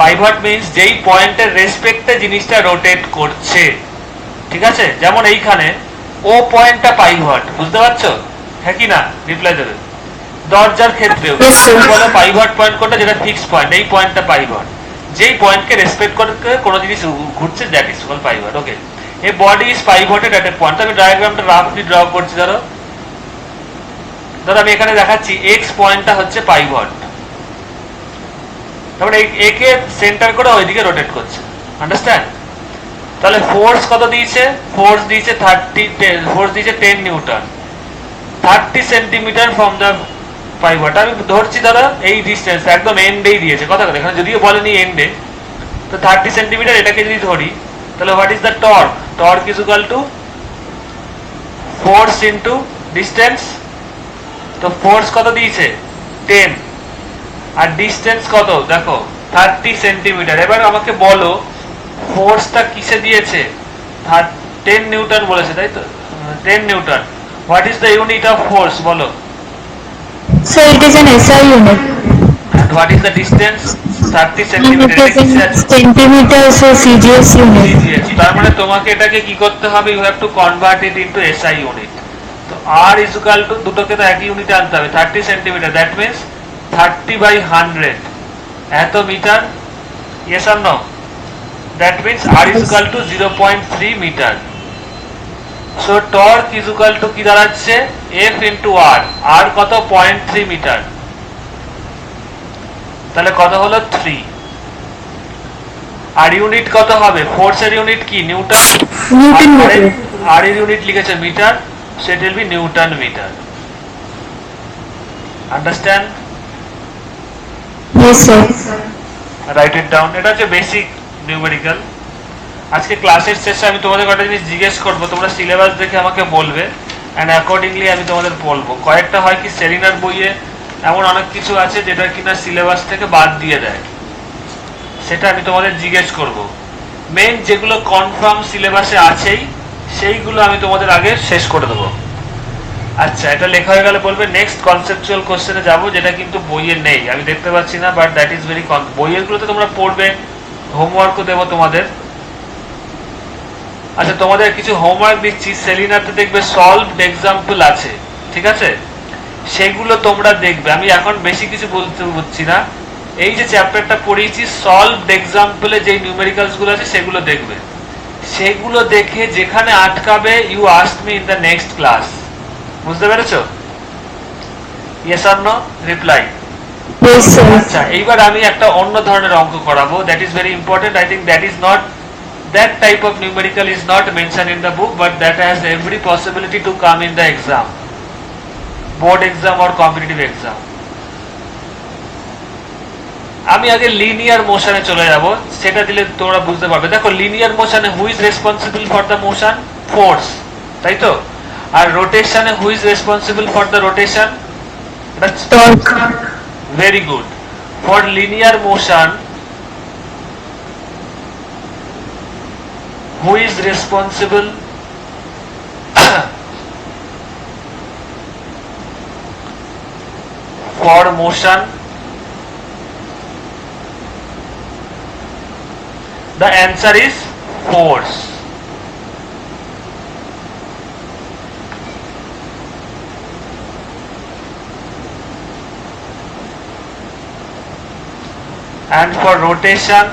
pivot means যেই পয়েন্টের রেসপেক্টে জিনিসটা rotate করছে, ঠিক আছে? যেমন এইখানে ও পয়েন্টটা পাইভট, বুঝতে পারছো? হ্যাঁ কি না? রিপ্লাই দেবে। দরজার ক্ষেত্রেও বলো পাইভট পয়েন্ট কোনটা, যেটা ফিক্স পয়েন্ট, এই পয়েন্টটা পাইভট। যেই পয়েন্টকে রেসপেক্ট করে কোনো জিনিস ঘুরছে, that is called pivot. Okay, A body is pivoted at a point. আমি ডায়াগ্রামটা রাফলি ড্র করছি। ধরো আমি এখানে দেখাচ্ছি x পয়েন্টটা হচ্ছে পাইভট, তারপরে একে সেন্টার করে ওইদিকে রোটেট করছে। আন্ডারস্ট্যান্ড? তাহলে ফোর্স কত দিয়েছে? ফোর্স দিয়েছে 10 Newton, 30 centimetre from the pivot. আমি ধরছি ধরো এই ডিস্টেন্স একদম এন্ডেই দিয়েছে, কথা কথা এখানে যদিও বলেনি এন্ডে, তো 30 সেন্টিমিটার এটাকে যদি ধরি তাহলে what is the torque? Torque is equal to force into distance. তো ফোর্স কত দিয়েছে? 10, আর ডিস্টেন্স কত দেখো 30 সেন্টিমিটার। এবার আমাকে বলো ফোর্সটা কিসে দিয়েছে? 10 নিউটন বলেছে, তাই তো? 10 Newton. What is the unit of force বলো? So it is an SI unit. And what is the distance? 30 And centimetre. it is in centimeters, so CGS unit. তার মানে তোমাকে এটাকে কি করতে হবে? You have to convert it into SI unit. তো R is equal two, দুটোকে তো একই ইউনিটে আনতে হবে, 30 সেন্টিমিটার, দ্যাট মিন্স 30/100 এত meter. Yes or no? That means R is equal to 0.3 meter. So torque is equal to কি দাঁড়াচ্ছে? এফ ইন্টু আর। আর কত? 0.3 মিটার। তাহলে কত হলো? 3। আর ইউনিট কত হবে? ফোর্সের ইউনিট কি? নিউটন। আর এর ইউনিট লিখেছে metre, so it will be Newton meter. Understand? Yes, sir. Write it down. এটা হচ্ছে বেসিক নিউমেরিক্যাল। আজকে ক্লাসের শেষে আমি তোমাদের কয়েকটা জিনিস জিজ্ঞেস করবো, তোমরা সিলেবাস দেখে আমাকে বলবে, অ্যান্ড অ্যাকর্ডিংলি আমি তোমাদের বলবো। কয়েকটা হয় কি সেলিনার বইয়ে এমন অনেক কিছু আছে যেটা কিনা সিলেবাস থেকে বাদ দিয়ে দেয়, সেটা আমি তোমাদের জিজ্ঞেস করব। মেন যেগুলো কনফার্ম সিলেবাসে আছেই সেইগুলো আমি তোমাদের আগে শেষ করে দেবো। আচ্ছা, এটা লেখা হয়ে গেলে বলবে নেক্সট কনসেপচুয়াল কোশ্চেনে যাবো, যেটা কিন্তু বইয়ে নেই, আমি দেখতে পাচ্ছি না, বাট দ্যাট ইজ ভেরি বইয়ের গুলোতে তোমরা পড়বে, হোমওয়ার্কও দেবো তোমাদের। আচ্ছা, তোমাদের কিছু হোমওয়ার্ক দিচ্ছি, সেলিনাতে দেখবে সলভড এক্সাম্পল আছে, ঠিক আছে? সেগুলো তোমরা দেখবে। আমি এখন বেশি কিছু বলতে হচ্ছি না, এই যে চ্যাপ্টারটা পড়িয়েছি সলভড এক্সাম্পলে যে নিউমেরিক্যালস গুলো আছে সেগুলো দেখবে। সেগুলো দেখে যেখানে আটকাবে you ask me in the next class. বুঝতে পেরেছো? Yes or no? Reply. Yes, sir. আচ্ছা, এইবার আমি একটা অন্য ধরনের অঙ্ক করাবো, that is very important. I think that is not, that type of numerical is not mentioned in the book, but that has every possibility to come in the exam, board exam or competitive exam. আমি আগে linear মোশনে চলে যাব, সেটা দিলে তোমরা বুঝতে পারবে। দেখো লিনিয়ার মোশনে who is responsible for the motion? Force, তাই তো? আর রোটেশনে who is responsible for the rotation? Torque. Very good. For linear motion who is responsible for motion? The answer is force. And for rotation,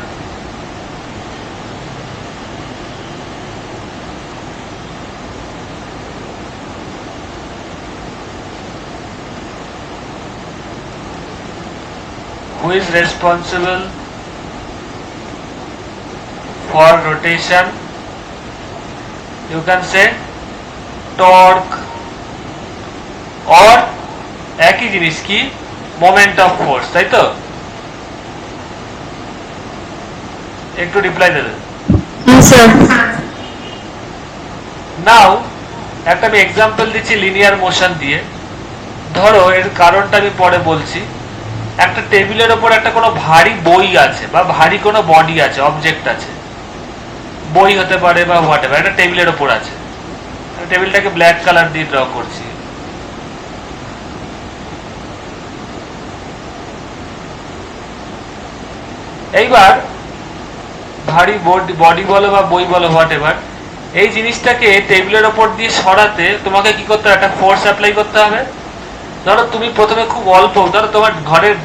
who is responsible for rotation? You can say torque, or একই জিনিস কি moment of force, তাই তো? একটু reply দেবে। Yes, sir. নাও একটা আমি example দিচ্ছি লিনিয়ার মোশন দিয়ে। ধরো এর কারণটা আমি পরে বলছি। একটা টেবিলের ওপর একটা কোনো ভারী বই আছে বা ভারী কোনো বডি আছে, অবজেক্ট আছে, বই হতে পারে বা হোয়াটএভার, একটা টেবিলের ওপর আছে। আমি টেবিলটাকে ব্ল্যাক কালার দিয়ে ড্র করছি। এইবার ভারী বডি বলো বা বই বলো হোয়াটএভার, এই জিনিসটাকে টেবিলের ওপর দিয়ে সরাতে তোমাকে কি করতে হবে? একটা ফোর্স অ্যাপ্লাই করতে হবে। ধরো তুমি প্রথমে খুব অল্প, ধরো তোমার ঘরের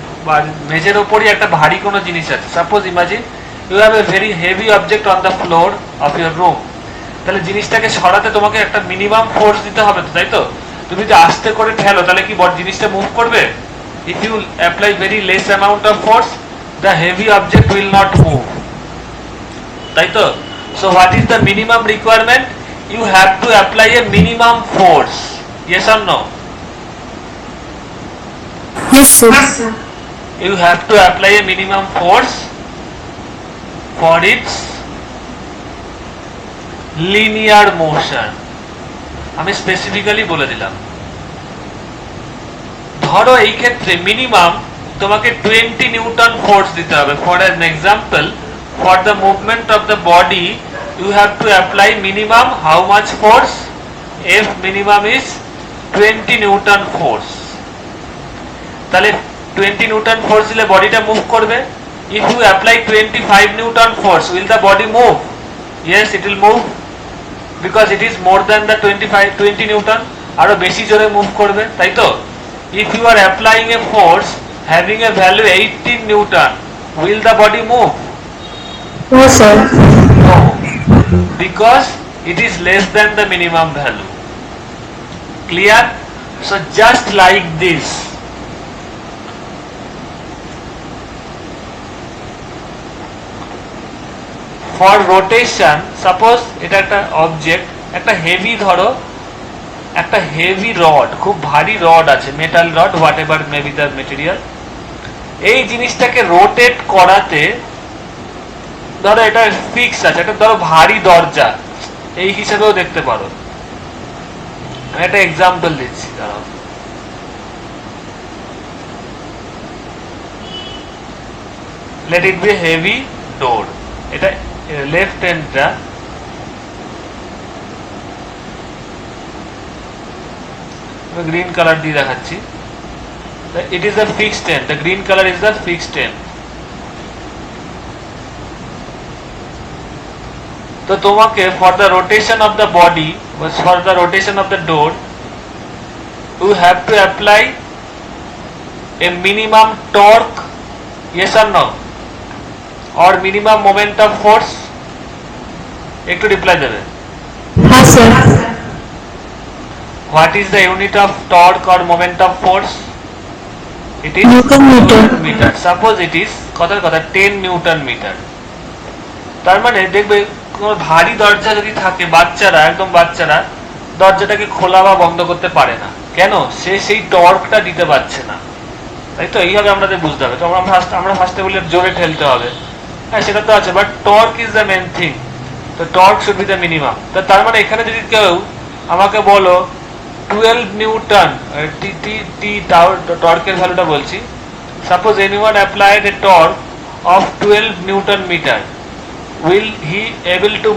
মেঝের ওপরই একটা ভারী কোনো জিনিস আছে। Suppose imagine you have a very heavy object on the floor of your room, তাহলে জিনিসটাকে সরাতে তোমাকে একটা মিনিমাম ফোর্স দিতে হবে তো, তাই তো? তুমি যদি আস্তে করে ঠেলো তাহলে কি জিনিসটা মুভ করবে? If you apply very less amount of force, the heavy object will not move, তাই তো? So what is the minimum requirement? You have to apply a minimum force, yes or no? Yes, sir. You have to apply a minimum force for its linear motion. আমি specifically বলে দিলাম। ধরো এই ক্ষেত্রে minimum তোমাকে 20 newton force দিতে হবে। For an example, for the movement of the body you have to apply minimum how much force? F minimum is 20 newton force. তাহলে 20 নিউটন ফোর্স দিলে বডিটা মুভ করবে। If you apply 25 newton force, will the body move? Yes, it will move, because it is more than the 20 newton, আরো বেশি জোরে move করবে, তাই তো? If you are applying a force having a value 18 newton, will the body move? No, sir. No, because it is less than the minimum value. Clear? So just like this, for rotation, suppose এটা একটা object, একটা heavy, ধরো একটা heavy rod, খুব ভারী rod আছে, metal rod, what ever may be the material. এই জিনিসটাকে রোটেট করাতে, ধরো এটা ফিক্স আছে, একটা ধরো ভারী দরজা, এই হিসেবেও দেখতে পারো। আমি একটা এক্সাম্পল দিচ্ছি, ধরো let it be a heavy door, এটা লেফট হ্যান্ডটা, গ্রিন কালার দিয়ে দেখাচ্ছি। It is a fixed end, the green color is the fixed end. তো তোমাকে for the rotation of the body, for the rotation of the door, you have to apply a minimum torque, yes or no, or minimum moment of force? একটু reply দেবে। Yes, sir. What is the unit of torque or moment of force? It is Newton meter. meter. Suppose it is কথার কথা 10 Newton metre. তার মানে দেখবে কোনো ভারী দরজা যদি থাকে, বাচ্চারা, একদম বাচ্চারা দরজাটাকে খোলা বা বন্ধ করতে পারে না, কেন? সে সেই টর্কটা দিতে পারছে না, তাই তো? এইভাবে আমাদের বুঝতে হবে। তো আমরা ফার্স্টে বলি জোরে ঠেলতে হবে, হ্যাঁ সেটা তো আছে, but torque is the main thing. তো torque should be the minimum. তার মানে এখানে যদি কেউ আমাকে বলো 12 নিউটন, টর্কের ভ্যালুটা বলছি, suppose anyone applied a torque of 12 newton meter, will he able to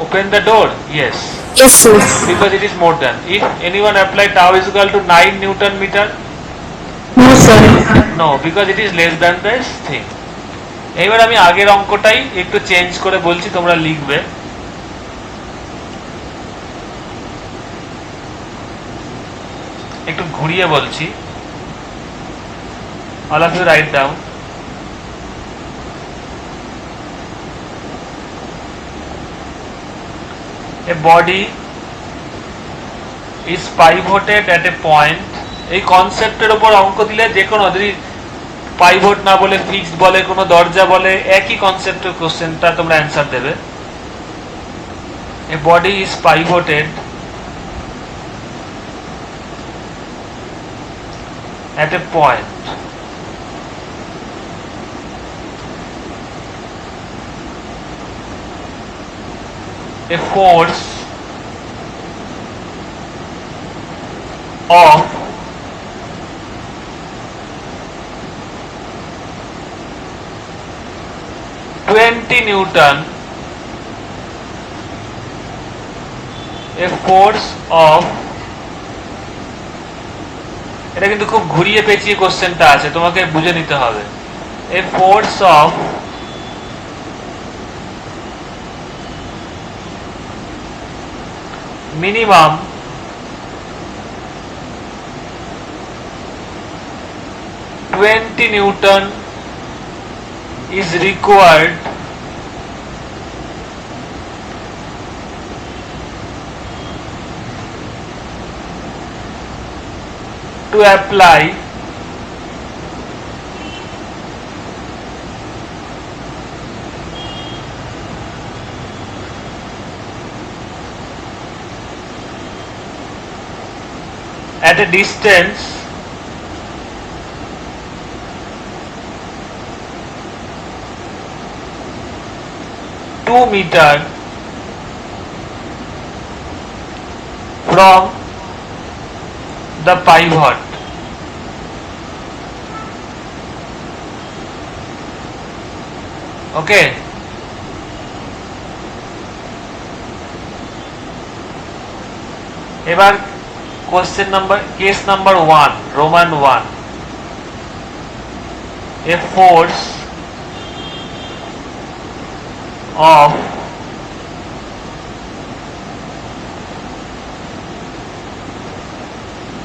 open the door? Yes, Yes, sir. because it is more than. If anyone applied tau is equal to 9 newton meter, No, sir. no, because it is less than this thing. এবার আমি আগের অঙ্কটাই একটু change করে বলছি, তোমরা লিখবে। একটু ঘুরিয়ে বলছি, all of you write down. A body is pivoted at a point. এই কনসেপ্টের উপর অঙ্ক দিলে যে কোনো, যদি পাইভট না বলে ফিক্সড বলে, কোনো দরজা বলে, একই কনসেপ্টের কোশ্চেনটা তোমরা অ্যান্সার দেবে। A body is pivoted at a point. A force of 20 Newton, a force of, এটা কিন্তু খুব ঘুরিয়ে পেঁচিয়ে কোশ্চেনটা আছে, তোমাকে বুঝে নিতে হবে। A force of minimum 20 Newton is required to apply at a distance meter from the pivot. Okay. এবার question number, case number 1, Roman 1. A force of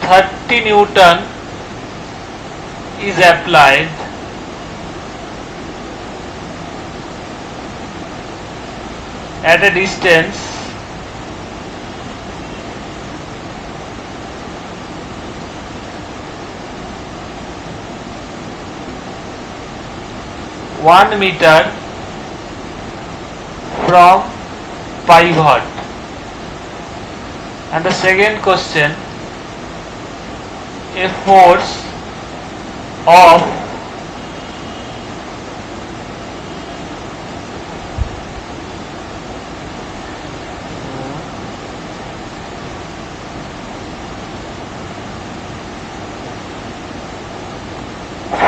30 Newton is applied at a distance 1 meter from pivot. And the second question, a force of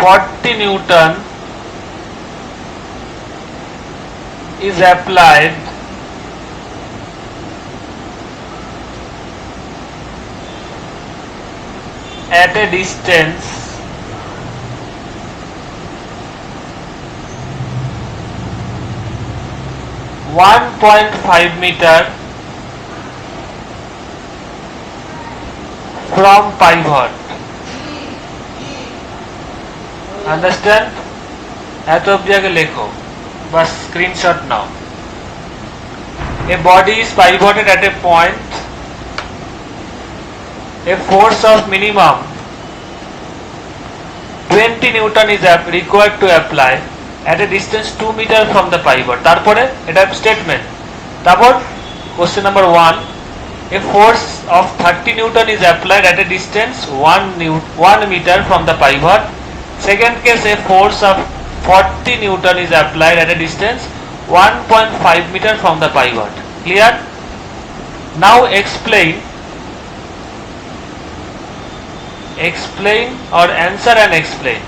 40 Newton is applied at a distance 1.5 meter from pivot. Understand? এত অবধি আগে লেখো, বাস screenshot নাও। A body is pivoted at a point. A force of minimum 20 Newton is required to apply at a distance 2 meter from the pivot. তারপরে এটা statement. তারপর question number 1, a force of 30 Newton is applied at a distance 1 meter from the pivot. Second case, a force of 40 Newton is applied at a distance 1.5 meter from the pivot. Clear? Now explain or answer and explain.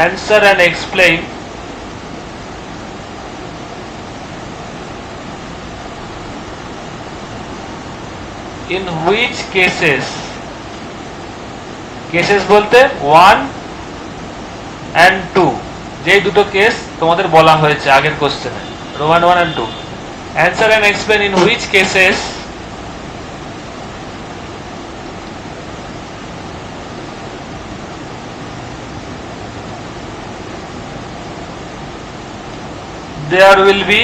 Answer and explain in which cases বলতে 1 and 2, যে দুটো case তোমাদের বলা হয়েছে আগের কোশ্চেনে, Roman 1 and 2. Answer and explain in which cases there will be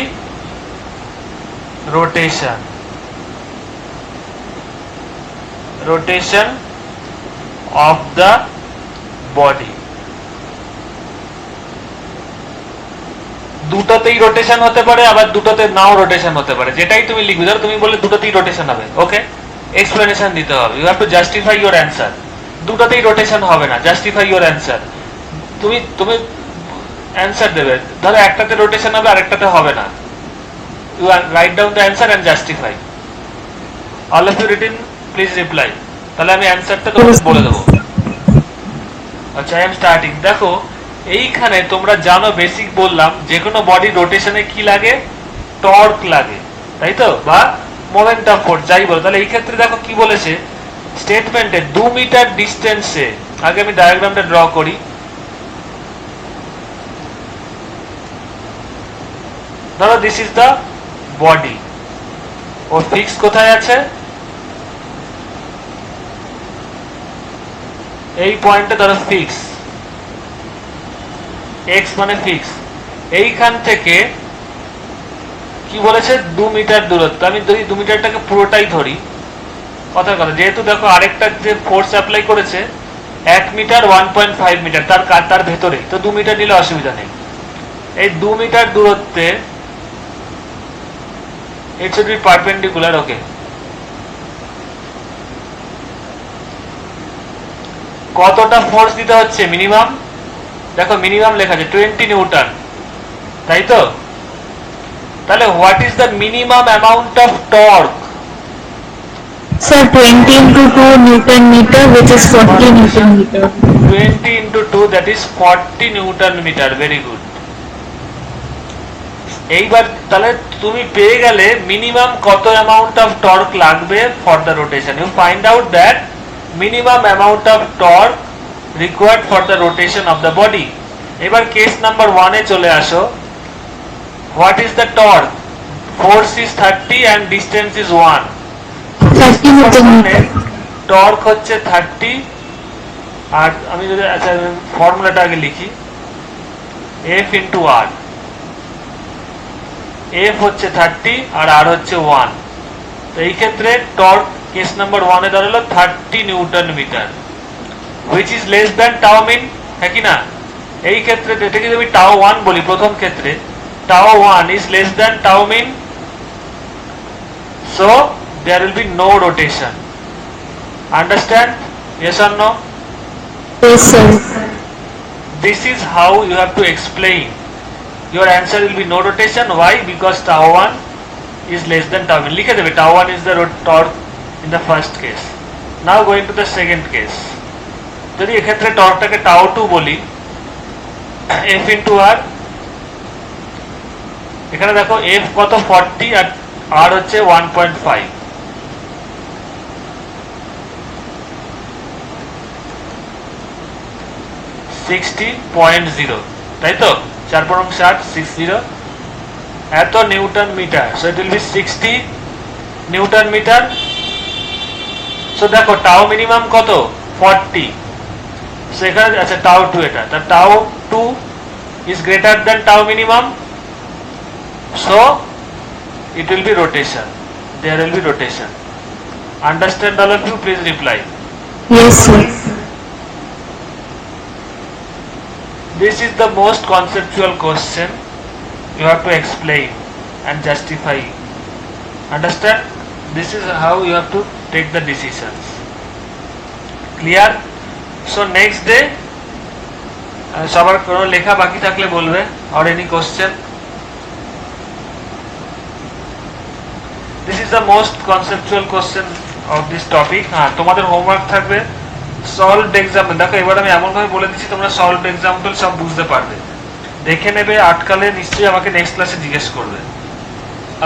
rotation of the body. দুটোতেই rotation হতে পারে, আবার দুটোতে নাও রোটেশন হতে পারে, যেটাই তুমি লিখবে। ধরো তুমি বললে দুটোতেই রোটেশন হবে, ওকে, এক্সপ্লেনেশন দিতে হবে। You have to justify your answer. দুটোতেই রোটেশন হবে না, জাস্টিফাই ইওর অ্যান্সার। তুমি অ্যান্সার দেবে, ধরো একটাতে রোটেশন হবে আরেকটাতে হবে না। You write down the answer and justify. All of you written please reply. তাহলে আমি অ্যান্সারটা তোমাদের বলে দেবো। আচ্ছা, আই এম স্টার্টিং। দেখো এইখানে তোমরা জানো, বেসিক বললাম, যে কোনো বডি রোটেশনে কি লাগে, টর্ক লাগে, তাই তো, বা মোমেন্ট অফ ফোর্স, যাই বলো। তাহলে এই ক্ষেত্রে দেখো কি বলেছে স্টেটমেন্টে, 2 মিটার ডিস্টেন্সে, আগে আমি ডায়াগ্রামটা ড্র করি। ধরো this is the body, O fix কোথায় আছে, এই পয়েন্টে ধরো ফিক্স, এক্স মানে ফিক্স। এইখান থেকে কি কি বলেছে 2 মিটার দূরত্ব, আমি যদি 2 মিটারটাকে পুরোটাই ধরি, কথার কথা, যেহেতু দেখো আরেকটা যে ফোর্স অ্যাপ্লাই করেছে 1 মিটার 1.5 মিটার তার ভেতরে, তো 2 মিটার নিলে অসুবিধা নেই। এই 2 মিটার দূরত্বে it should be perpendicular, okay, কতটা ফোর্স দিতে হচ্ছে মিনিমাম, দেখো মিনিমাম লেখা আছে 20 নিউটন, তাই তো? তাহলে what is the minimum amount of torque? Sir, 20 into 2 Newton meter, which is 40 Newton meter. 20 into 2, that is 40 newton meter, very good. এইবার তাহলে তুমি পেয়ে গেলে মিনিমাম কত অ্যামাউন্ট অফ টর্ক লাগবে for the rotation. You find out that minimum amount of torque required for the rotation of the body. এবার case number 1 এ চলে আসো। What is the torque? Force is 30 and distance is 1। 30 Newton meter. Torque হচ্ছে 30, আর আমি যদি আচ্ছা ফর্মুলাটা আগে লিখি, F ইন্টু আর। F হচ্ছে 30 আর R হচ্ছে 1। তো এই ক্ষেত্রে টর্ক কেস নাম্বার 1 এ দাঁড়ালো 30 newton meter, which is less than tau min, হ্যাঁ কি না? এই ক্ষেত্রে এটাকে যদি আমি tau 1 বলি, প্রথম ক্ষেত্রে tau 1 is less than tau min, so there will be no rotation. Understand? Yes or no? Yes, sir. This is how you have to explain. Your answer will be no rotation. Why? Because tau 1 is less than tau min. লিখে দেবে tau 1 is the torque in the first case. Now going to the second case. যদি এক্ষেত্রে টর্কটাকে tau 2 বলি, F into R, এখানে দেখো F কত 40 আর R হচ্ছে 1.5। 60.0, তাই তো? 4 60 এত newton meter, so it will be 60 newton meter. So দেখো টাও মিনিমাম কত 40, সো এখানে আচ্ছা টাও 2, এটা তা টাও 2 ইজ গ্রেটার দ্যান টাও minimum, so it will be rotation, there will be rotation. Understand all of you? Please reply. Yes, sir. This is the most conceptual question you have to explain and justify. Understand? This is how you have to take the decisions. Clear? So next day সবার কোনো লেখা বাকি থাকলে বলবে, or any question. This is the most conceptual question of this topic. হ্যাঁ, তোমাদের homework থাকবে solved example. দেখো এবার আমি এমন ভাবে বলে দিচ্ছি তোমরা সলভড এক্সাম্পল সব বুঝতে পারবে, দেখে নেবে, আটকালে নিশ্চয়ই আমাকে নেক্সট ক্লাসে জিজ্ঞেস করবে।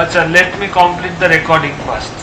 আচ্ছা, let me complete the recording first.